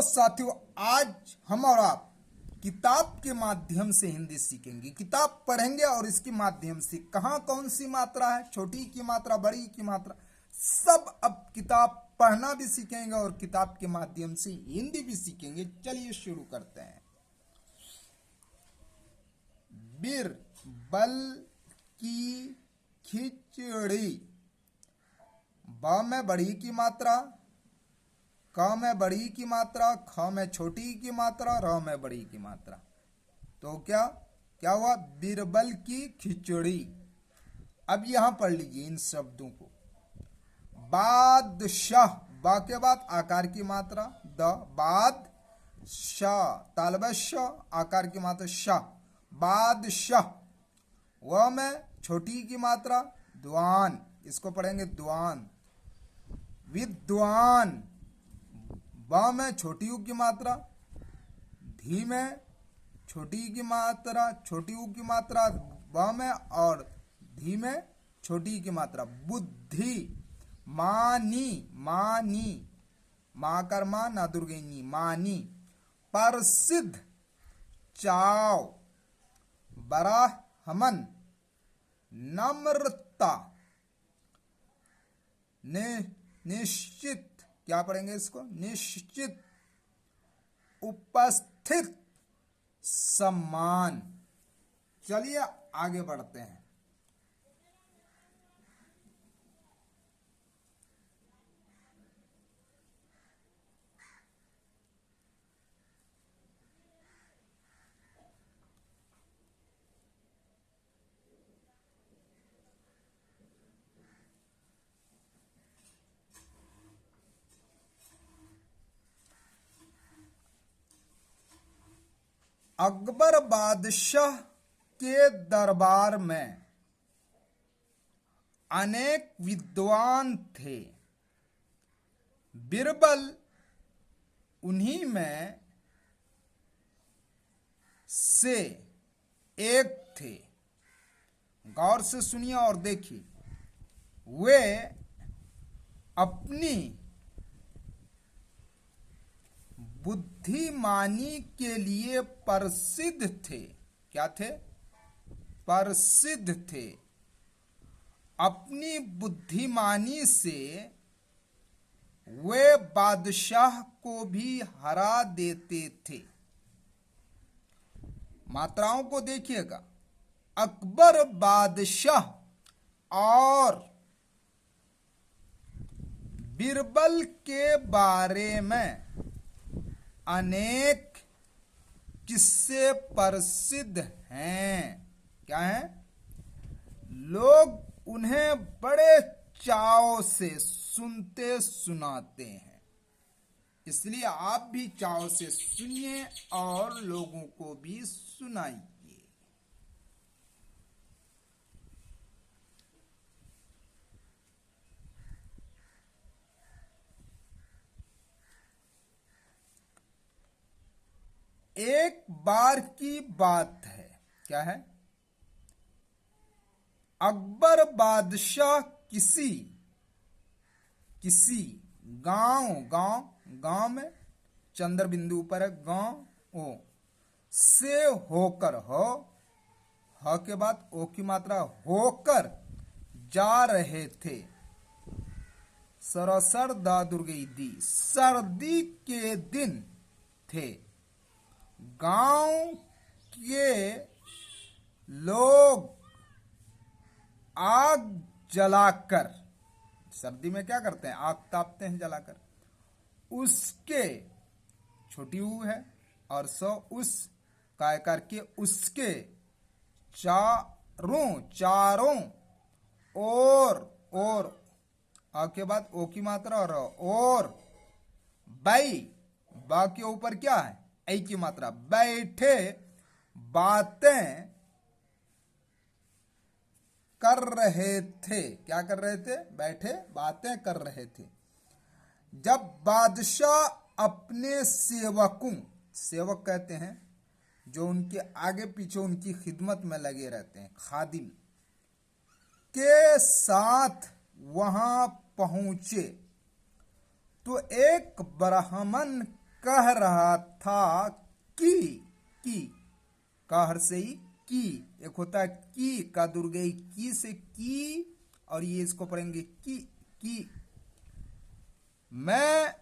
तो साथियों, आज हम और आप किताब के माध्यम से हिंदी सीखेंगे। किताब पढ़ेंगे और इसके माध्यम से कहाँ कौन सी मात्रा है, छोटी की मात्रा, बड़ी की मात्रा, सब अब किताब पढ़ना भी सीखेंगे और किताब के माध्यम से हिंदी भी सीखेंगे। चलिए शुरू करते हैं। बीरबल की खिचड़ी। ब में बड़ी की मात्रा, क में बड़ी की मात्रा, ख में छोटी की मात्रा, र में बड़ी की मात्रा। तो क्या क्या हुआ? बीरबल की खिचड़ी। अब यहां पढ़ लीजिए इन शब्दों को। बादशाह, बा के बाद आकार की मात्रा द, बाद शाह, तालबश आकार की मात्रा शाह, बादशाह। व में छोटी की मात्रा द्वान, इसको पढ़ेंगे द्वान। विद्वान। ब में छोटी ऊ की मात्रा, धी में छोटी की मात्रा, छोटी ऊ की मात्रा ब में और धी में छोटी की मात्रा। बुद्धि। मानी, मानी, माँ कर माँ ना दुर्गेनी, मानी। प्रसिद्ध। चाव। ब्राह्मण। नम्रता। निश्चित, क्या पढ़ेंगे इसको? निश्चित। उपस्थित। सम्मान। चलिए आगे बढ़ते हैं। अकबर बादशाह के दरबार में अनेक विद्वान थे। बीरबल उन्हीं में से एक थे। गौर से सुनिए और देखिए। वे अपनी बुद्धिमानी के लिए प्रसिद्ध थे। क्या थे? प्रसिद्ध थे। अपनी बुद्धिमानी से वे बादशाह को भी हरा देते थे। मात्राओं को देखिएगा। अकबर बादशाह और बीरबल के बारे में अनेक किस्से प्रसिद्ध हैं। क्या हैं? लोग उन्हें बड़े चाव से सुनते सुनाते हैं। इसलिए आप भी चाव से सुनिए और लोगों को भी सुनाइए। एक बार की बात है। क्या है? अकबर बादशाह किसी गांव में चंद्र बिंदु पर है, गांव ओ से होकर, ह के बाद ओ की मात्रा, होकर जा रहे थे। सरसर दा दुर्गई दी, सर्दी के दिन थे। गांव के लोग आग जलाकर, सर्दी में क्या करते हैं? आग तापते हैं जलाकर। उसके, छोटी ऊ है और उस काय करके, उसके चारों और आ के बाद ओ की मात्रा और बा के ऊपर क्या है? ऐ की मात्रा। बैठे बातें कर रहे थे। क्या कर रहे थे? बैठे बातें कर रहे थे। जब बादशाह अपने सेवकों, सेवक कहते हैं जो उनके आगे पीछे उनकी खिदमत में लगे रहते हैं, खादिम, के साथ वहां पहुंचे तो एक ब्राह्मण कह रहा था कि का हर से ही की, एक होता है की का दुर्गई की से की, और ये इसको पढ़ेंगे की मैं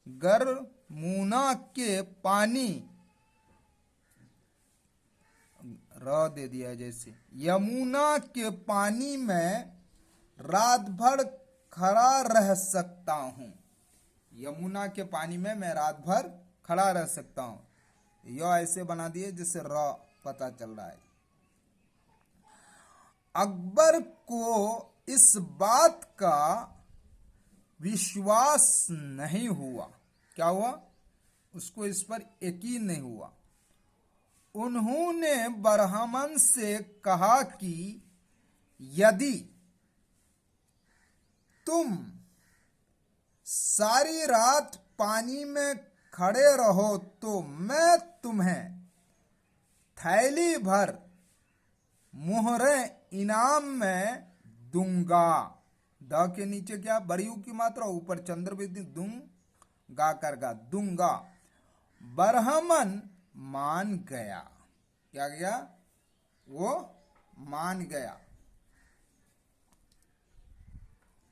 गरमुना के पानी, र दे दिया जैसे, यमुना के पानी में रात भर खड़ा रह सकता हूं। यमुना के पानी में मैं रात भर खड़ा रह सकता हूं। यह ऐसे बना दिए जिससे र पता चल रहा है। अकबर को इस बात का विश्वास नहीं हुआ। क्या हुआ? उसको इस पर यकीन नहीं हुआ। उन्होंने बरहमन से कहा कि यदि तुम सारी रात पानी में खड़े रहो तो मैं तुम्हें थैली भर मुहरें इनाम में दूंगा। द के नीचे क्या? बड़ियों की मात्रा, ऊपर चंद्र विधि, दूंगा करगा, दूंगा। बरहमन मान गया। क्या गया? वो मान गया।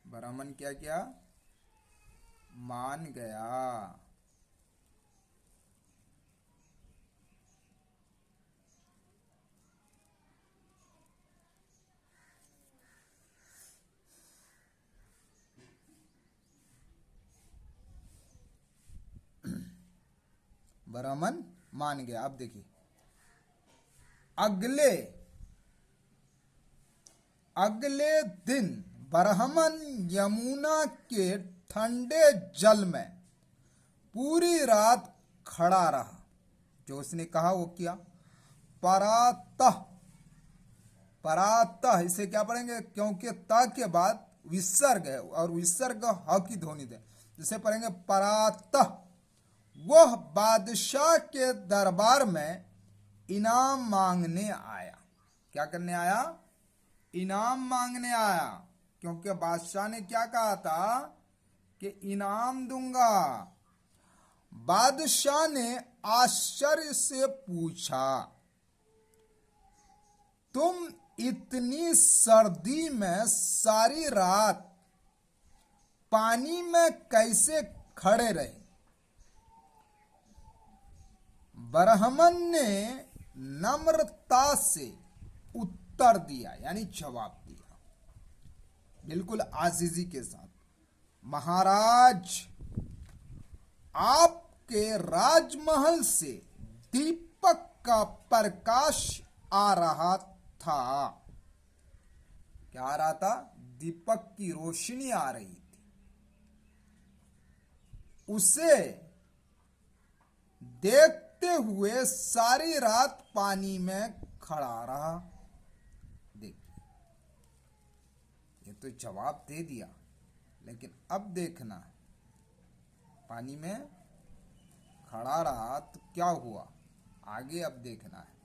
बरहमन क्या किया? मान गया। बरहमन मान गया। अब देखिए, अगले दिन बरहमन यमुना के ठंडे जल में पूरी रात खड़ा रहा। जो उसने कहा वो किया। परातः इसे क्या पढ़ेंगे? क्योंकि त के बाद विसर्ग है और विसर्ग ह की ध्वनि दे, जिसे पढ़ेंगे परातः। वह बादशाह के दरबार में इनाम मांगने आया। क्या करने आया? इनाम मांगने आया। क्योंकि बादशाह ने क्या कहा था कि इनाम दूंगा। बादशाह ने आश्चर्य से पूछा, तुम इतनी सर्दी में सारी रात पानी में कैसे खड़े रहे? बरहमन ने नम्रता से उत्तर दिया, यानी जवाब दिया, बिल्कुल आजीजी के साथ। महाराज, आपके राजमहल से दीपक का प्रकाश आ रहा था। क्या आ रहा था? दीपक की रोशनी आ रही थी। उसे देखते हुए सारी रात पानी में खड़ा रहा। देखिए, ये तो जवाब दे दिया, लेकिन अब देखना, पानी में खड़ा रहा तो क्या हुआ, आगे अब देखना है।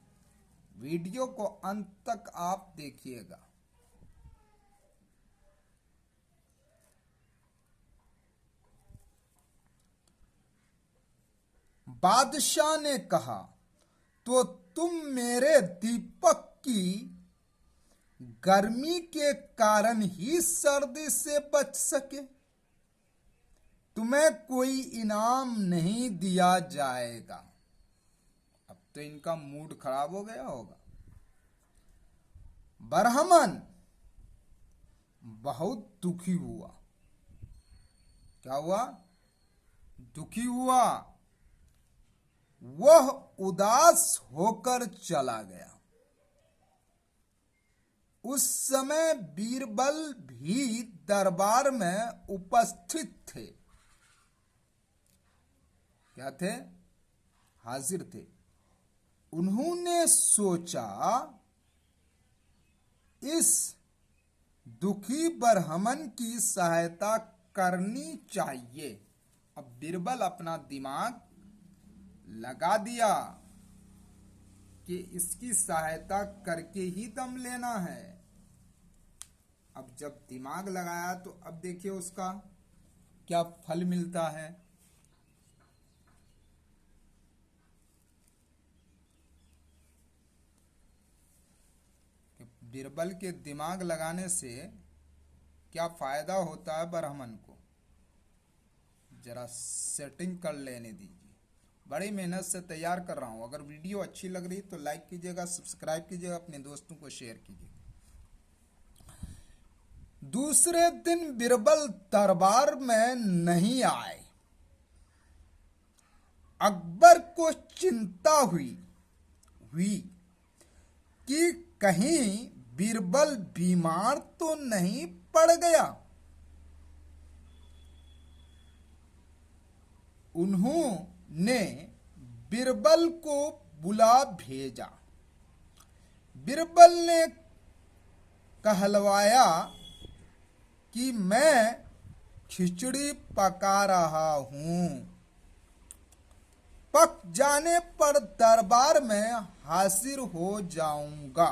वीडियो को अंत तक आप देखिएगा। बादशाह ने कहा, तो तुम मेरे दीपक की गर्मी के कारण ही सर्दी से बच सके। तुम्हें कोई इनाम नहीं दिया जाएगा। अब तो इनका मूड खराब हो गया होगा। बरहमन बहुत दुखी हुआ। क्या हुआ? दुखी हुआ। वह उदास होकर चला गया। उस समय बीरबल भी दरबार में उपस्थित थे। क्या थे? हाजिर थे। उन्होंने सोचा, इस दुखी बरहमन की सहायता करनी चाहिए। अब बीरबल अपना दिमाग लगा दिया कि इसकी सहायता करके ही दम लेना है। अब जब दिमाग लगाया तो अब देखिए उसका क्या फल मिलता है। कि बीरबल के दिमाग लगाने से क्या फायदा होता है ब्राह्मण को, जरा सेटिंग कर लेने दीजिए। बड़ी मेहनत से तैयार कर रहा हूं। अगर वीडियो अच्छी लग रही तो लाइक कीजिएगा, सब्सक्राइब कीजिएगा, अपने दोस्तों को शेयर कीजिएगा। दूसरे दिन बीरबल दरबार में नहीं आए। अकबर को चिंता हुई कि कहीं बीरबल बीमार तो नहीं पड़ गया। उन्होंने बीरबल को बुला भेजा। बीरबल ने कहलवाया कि मैं खिचड़ी पका रहा हूं, पक जाने पर दरबार में हाजिर हो जाऊंगा।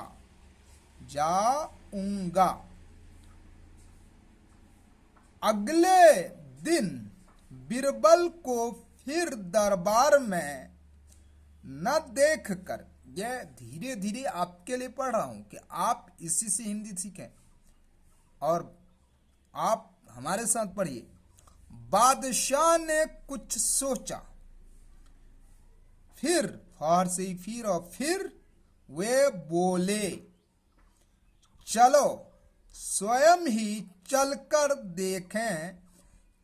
अगले दिन बीरबल को फिर दरबार में न देखकर, यह धीरे धीरे आपके लिए पढ़ रहा हूं कि आप इसी से हिंदी सीखें और आप हमारे साथ पढ़िए। बादशाह ने कुछ सोचा, फिर और से ही फिर और फिर वे बोले, चलो स्वयं ही चलकर देखें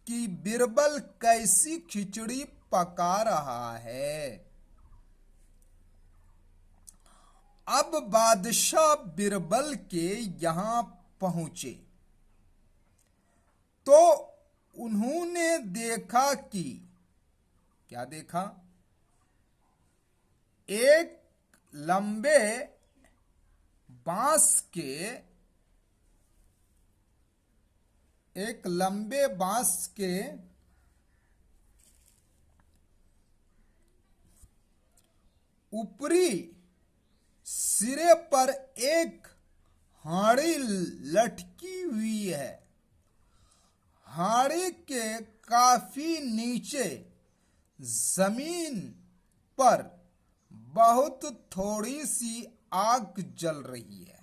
कि बीरबल कैसी खिचड़ी पका रहा है। अब बादशाह बीरबल के यहां पहुंचे तो उन्होंने देखा कि क्या देखा, एक लंबे बांस के ऊपरी सिरे पर एक हाड़ी लटकी हुई है। हाड़ी के काफी नीचे जमीन पर बहुत थोड़ी सी आग जल रही है।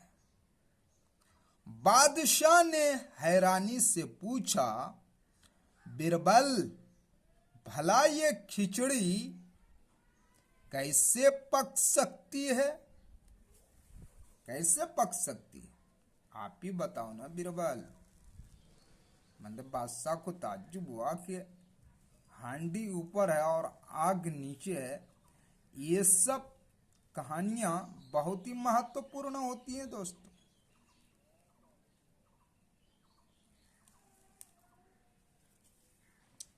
बादशाह ने हैरानी से पूछा, बीरबल, भला ये खिचड़ी कैसे पक सकती है? कैसे पक सकती है, आप ही बताओ ना बीरबल। मतलब बादशाह को ताज्जुब हुआ कि हांडी ऊपर है और आग नीचे है। ये सब कहानियां बहुत ही महत्वपूर्ण होती हैं दोस्तों।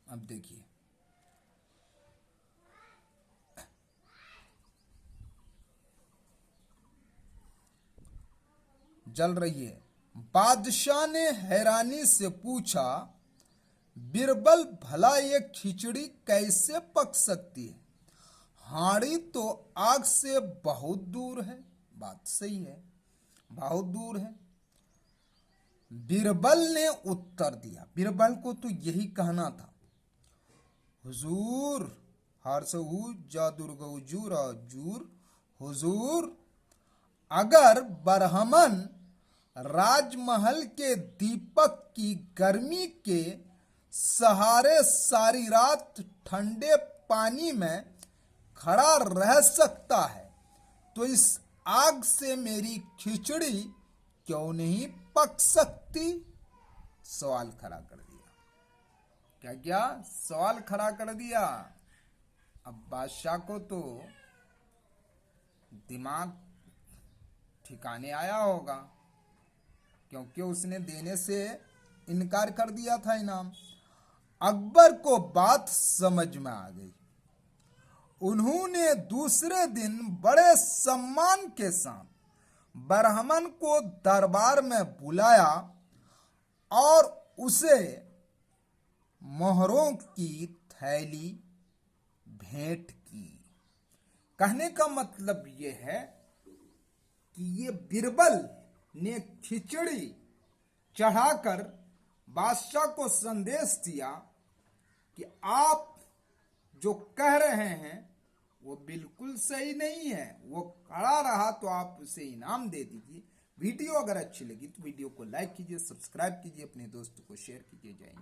अब देखिए, जल रही है। बादशाह ने हैरानी से पूछा, बीरबल, भला ये खिचड़ी कैसे पक सकती है? हाड़ी तो आग से बहुत दूर है। बात सही है, बहुत दूर है। बीरबल ने उत्तर दिया। बीरबल को तो यही कहना था, हुजूर, हर्षहू जादुर्गजूर जूर, हुजूर, अगर बरहमन राजमहल के दीपक की गर्मी के सहारे सारी रात ठंडे पानी में खड़ा रह सकता है तो इस आग से मेरी खिचड़ी क्यों नहीं पक सकती? सवाल खड़ा कर दिया। क्या सवाल खड़ा कर दिया। अब बादशाह को तो दिमाग ठिकाने आया होगा, क्योंकि उसने देने से इनकार कर दिया था इनाम। अकबर को बात समझ में आ गई। उन्होंने दूसरे दिन बड़े सम्मान के साथ बरहमन को दरबार में बुलाया और उसे मोहरों की थैली भेंट की। कहने का मतलब यह है कि ये बीरबल ने खिचड़ी चढ़ाकर बादशाह को संदेश दिया कि आप जो कह रहे हैं वो बिल्कुल सही नहीं है, वो खड़ा रहा तो आप उसे इनाम दे दीजिए। वीडियो अगर अच्छी लगी तो वीडियो को लाइक कीजिए, सब्सक्राइब कीजिए, अपने दोस्तों को शेयर कीजिए। जय हिंद।